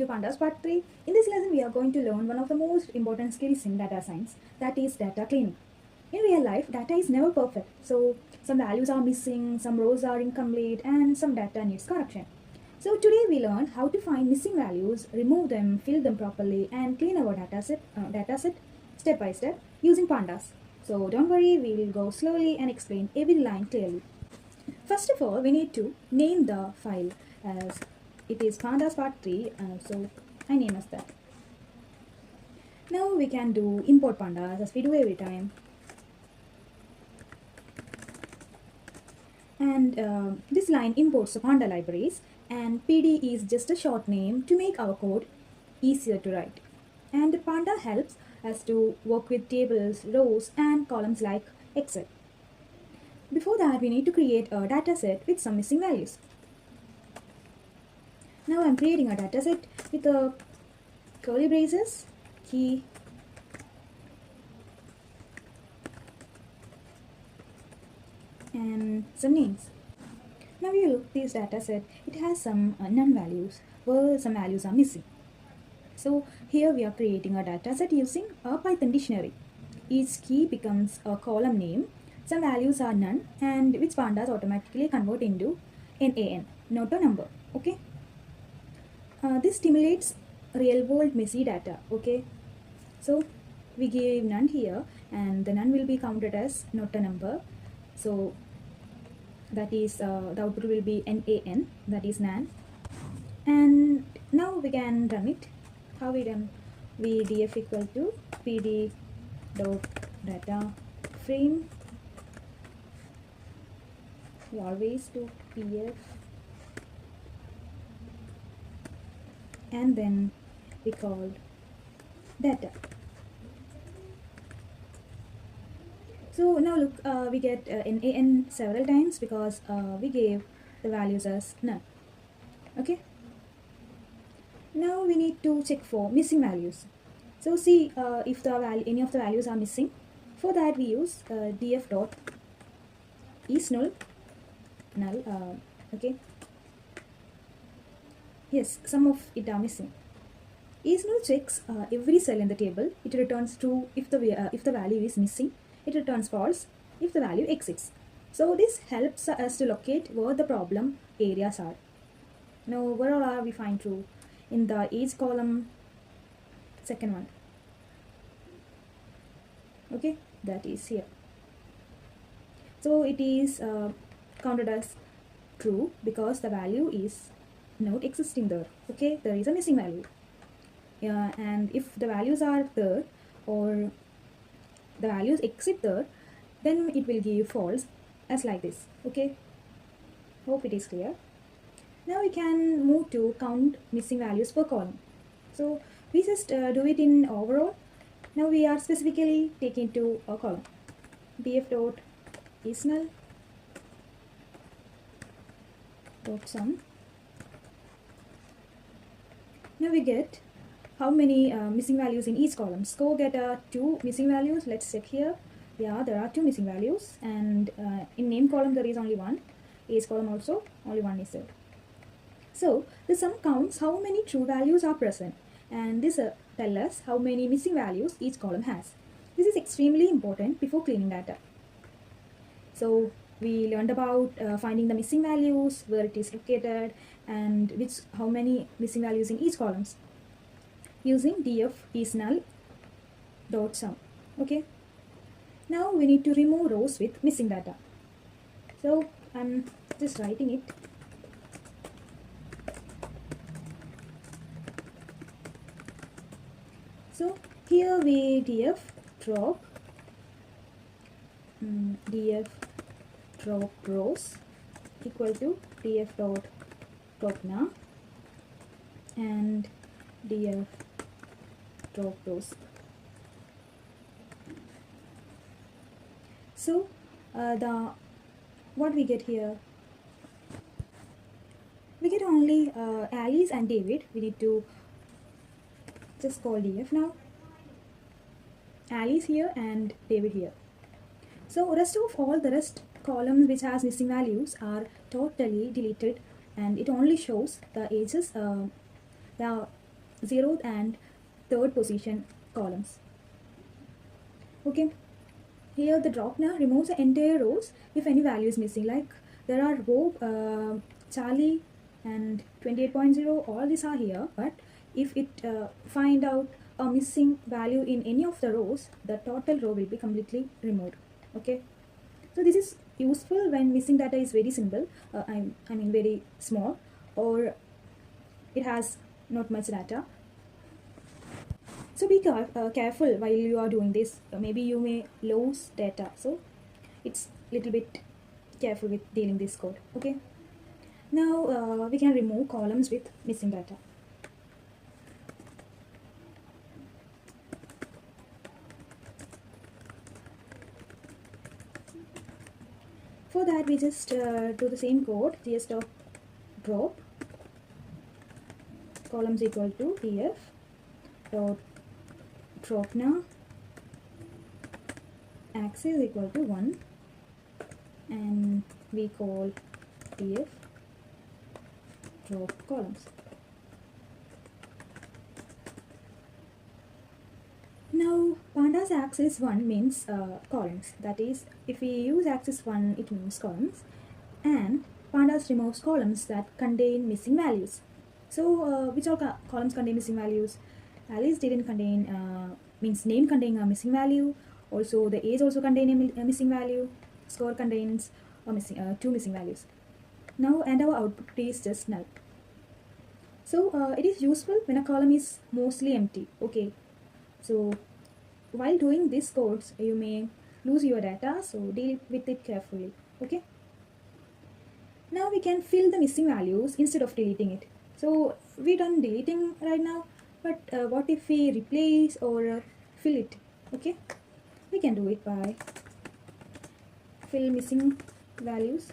to Pandas part 3. In this lesson, we are going to learn one of the most important skills in data science, that is data cleaning. In real life, data is never perfect, so some values are missing, some rows are incomplete, and some data needs correction. So today we learn how to find missing values, remove them, fill them properly, and clean our dataset step by step using Pandas. So don't worry, we will go slowly and explain every line clearly. First of all, we need to name the file as it is Pandas part 3, so I name as that. Now we can do import Pandas as we do every time. And this line imports the Panda libraries, and PD is just a short name to make our code easier to write. And Panda helps us to work with tables, rows, and columns like Excel. Before that, we need to create a dataset with some missing values. Now I'm creating a dataset with a curly braces, key, and some names. Now you look this dataset, it has some none values, where some values are missing. So here we are creating a dataset using a Python dictionary. Each key becomes a column name, some values are none, and which Pandas automatically convert into NaN, not a number. Okay. This stimulates real world messy data. Okay. So we give none here, and the none will be counted as not a number. So that is the output will be NaN, that is NaN. And now we can run it. How we done? We df equal to pd dot data frame. We always do pf, and then we called data. So now look, we get NaN several times because we gave the values as none. Okay. Now we need to check for missing values. So see if any of the values are missing. For that we use df dot is null. Okay. Yes, some of it are missing. Is null checks every cell in the table. It returns true if the value is missing. It returns false if the value exists. So this helps us to locate where the problem areas are. Now where all are we find true? In the age column, second one. Okay, that is here. So it is counted as true because the value is not existing there. Okay, there is a missing value. Yeah, and if the values are there or the values exist there, then it will give false as like this. Okay, hope it is clear. Now we can move to count missing values per column. So we just do it in overall. Now we are specifically taking to a column. df dot is null dot sum. Now we get how many missing values in each column. So get 2 missing values. Let's check here. Yeah, there are 2 missing values, and in name column there is only 1. Age column also only 1 is there. So the sum counts how many true values are present, and this tells us how many missing values each column has. This is extremely important before cleaning data. So we learned about finding the missing values, where it is located, and how many missing values in each columns using df is null dot sum. Okay. Now we need to remove rows with missing data. So I'm just writing it. So here we df drop rows equal to df dot drop now and df drop rows. So what we get here, we get only Alice and David. We need to just call df now. Alice here and David here. So rest of all the rest columns which has missing values are totally deleted, and it only shows the ages, the zeroth and third position columns. Okay, here the drop now removes the entire rows if any value is missing. Like there are Bob, Charlie, and 28.0. All these are here, but if it find out a missing value in any of the rows, the total row will be completely removed. Okay, so this is useful when missing data is very simple. I mean very small, or it has not much data. So be careful while you are doing this. Maybe you may lose data. So it's little bit careful with dealing this code. Okay. Now we can remove columns with missing data. For that we just do the same code. Just drop columns equal to df dot drop now axis equal to 1, and we call df drop columns. Now Pandas axis 1 means columns. That is, if we use axis 1, it means columns, and Pandas removes columns that contain missing values. So which all columns contain missing values? Alice didn't contain means name containing a missing value. Also the age also contain a missing value. Score contains a missing two missing values. Now and our output is just null. So it is useful when a column is mostly empty. Okay, so while doing this codes you may lose your data, so deal with it carefully. Okay, now we can fill the missing values instead of deleting it. So we done deleting right now, but what if we replace or fill it? Okay, we can do it by fill missing values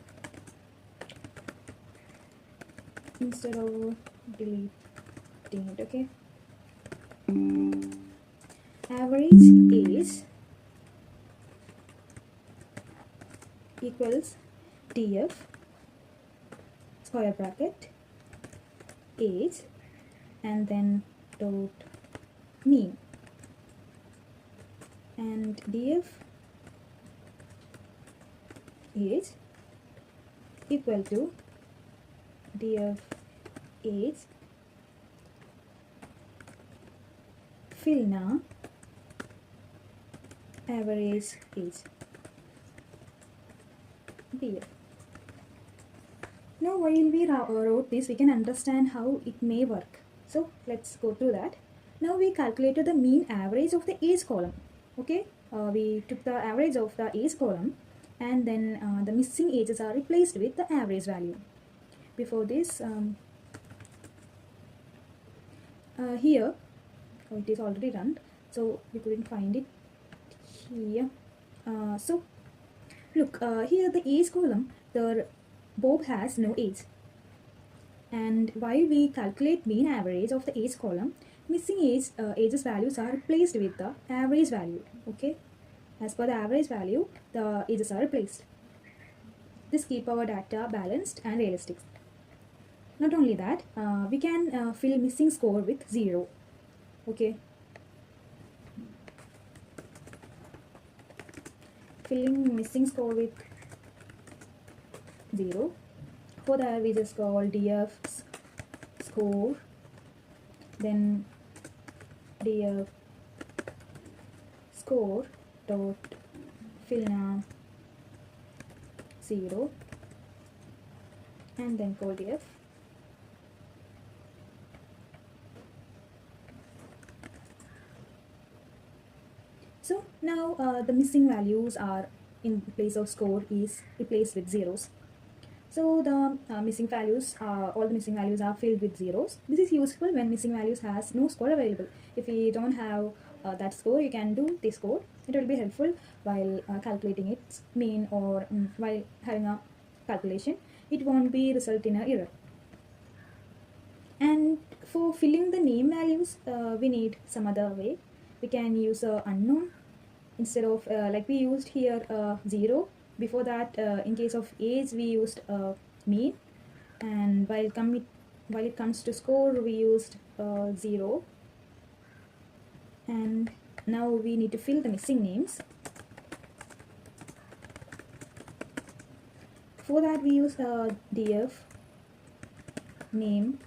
instead of deleting it. Okay, average age equals df square bracket age and then dot mean, and df age equal to df age fill now average age df. Now while we wrote this, we can understand how it may work. So let's go through that. Now we calculated the mean average of the age column. Okay, we took the average of the age column, and then the missing ages are replaced with the average value. Before this, here, oh, it is already run, so we couldn't find it here. So look, here the age column, the Bob has no age, and while we calculate mean average of the age column, missing ages values are replaced with the average value. Okay, as per the average value, the ages are replaced. This keep our data balanced and realistic. Not only that, we can fill missing score with 0. Okay, filling missing score with 0. For that we just call df score, then df score dot fill now 0, and then call df. So now the missing values are in place of score is replaced with zeros. So the missing values, all the missing values are filled with zeros. This is useful when missing values has no score available. If we don't have that score, you can do this code. It will be helpful while calculating its mean, or while having a calculation. It won't be result in an error. And for filling the name values, we need some other way. We can use unknown instead of like we used here 0. Before that, in case of age, we used mean, and while while it comes to score, we used 0. And now we need to fill the missing names. For that, we use df name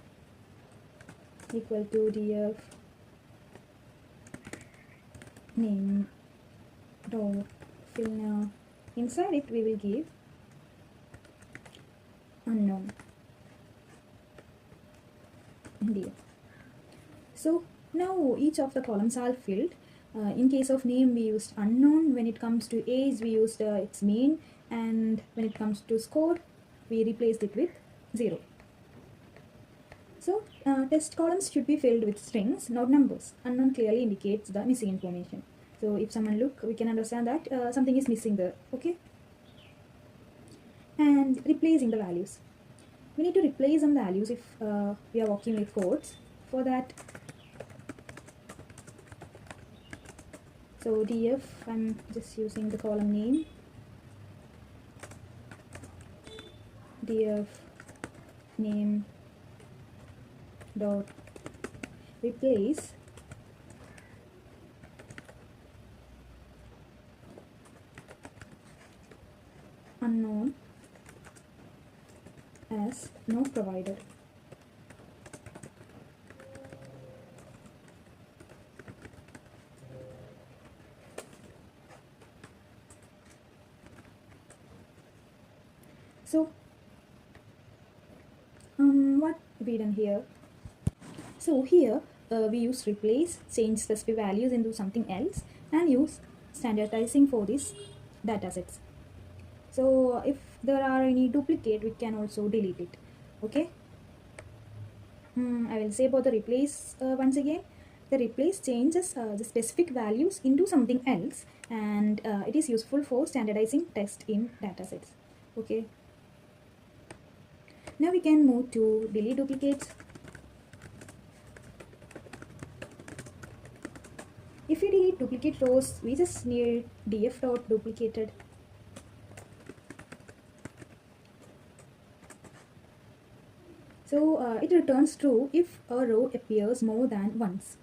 equal to df name dot fill now. Inside it, we will give unknown df. So now each of the columns are filled. In case of name, we used unknown. When it comes to age, we used its main, and when it comes to score, we replaced it with 0. So test columns should be filled with strings, not numbers. Unknown clearly indicates the missing information. So if someone look, we can understand that something is missing there. Okay. And replacing the values. We need to replace some values if we are working with codes. For that, so df, I'm just using the column name, df name dot replace unknown as not provided. So what we done here? So here we use replace, change specific values into something else, and use standardizing for these datasets. So if there are any duplicate, we can also delete it. Okay. I will say about the replace once again. The replace changes the specific values into something else, and it is useful for standardizing text in datasets. Okay. Now we can move to delete duplicates. If we delete duplicate rows, we just need df dot duplicated. So it returns true if a row appears more than once,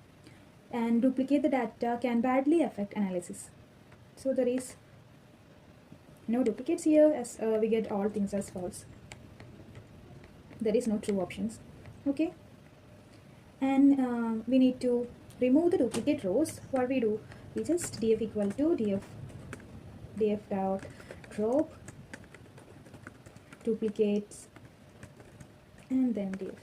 and duplicate the data can badly affect analysis. So there is no duplicates here, as we get all things as false. There is no true options. Okay. And we need to remove the duplicate rows. What we do, we just df equal to df dot drop duplicates and then df.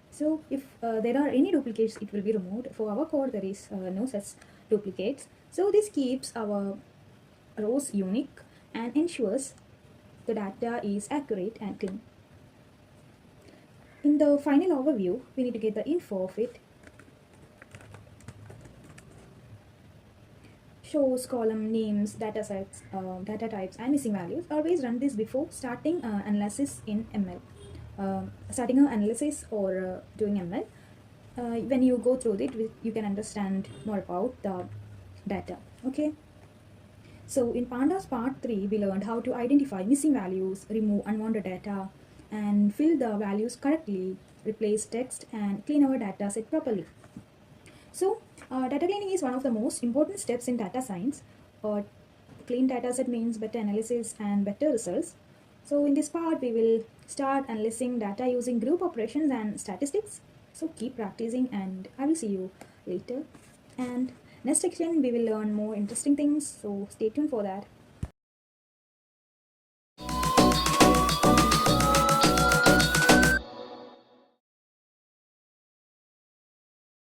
So if there are any duplicates, it will be removed. For our code, there is no such duplicates. So this keeps our rows unique and ensures the data is accurate and clean. In the final overview, we need to get the info of it. Shows, column names, datasets, data types, and missing values. Always run this before starting analysis in ML. Starting an analysis or doing ML. When you go through it, you can understand more about the data. Okay. So in Pandas part 3, we learned how to identify missing values, remove unwanted data, and fill the values correctly, replace text, and clean our data set properly. So data cleaning is one of the most important steps in data science. Clean data set means better analysis and better results. So in this part, we will start analyzing data using group operations and statistics. So keep practicing, and I will see you later. And next section, we will learn more interesting things. So stay tuned for that.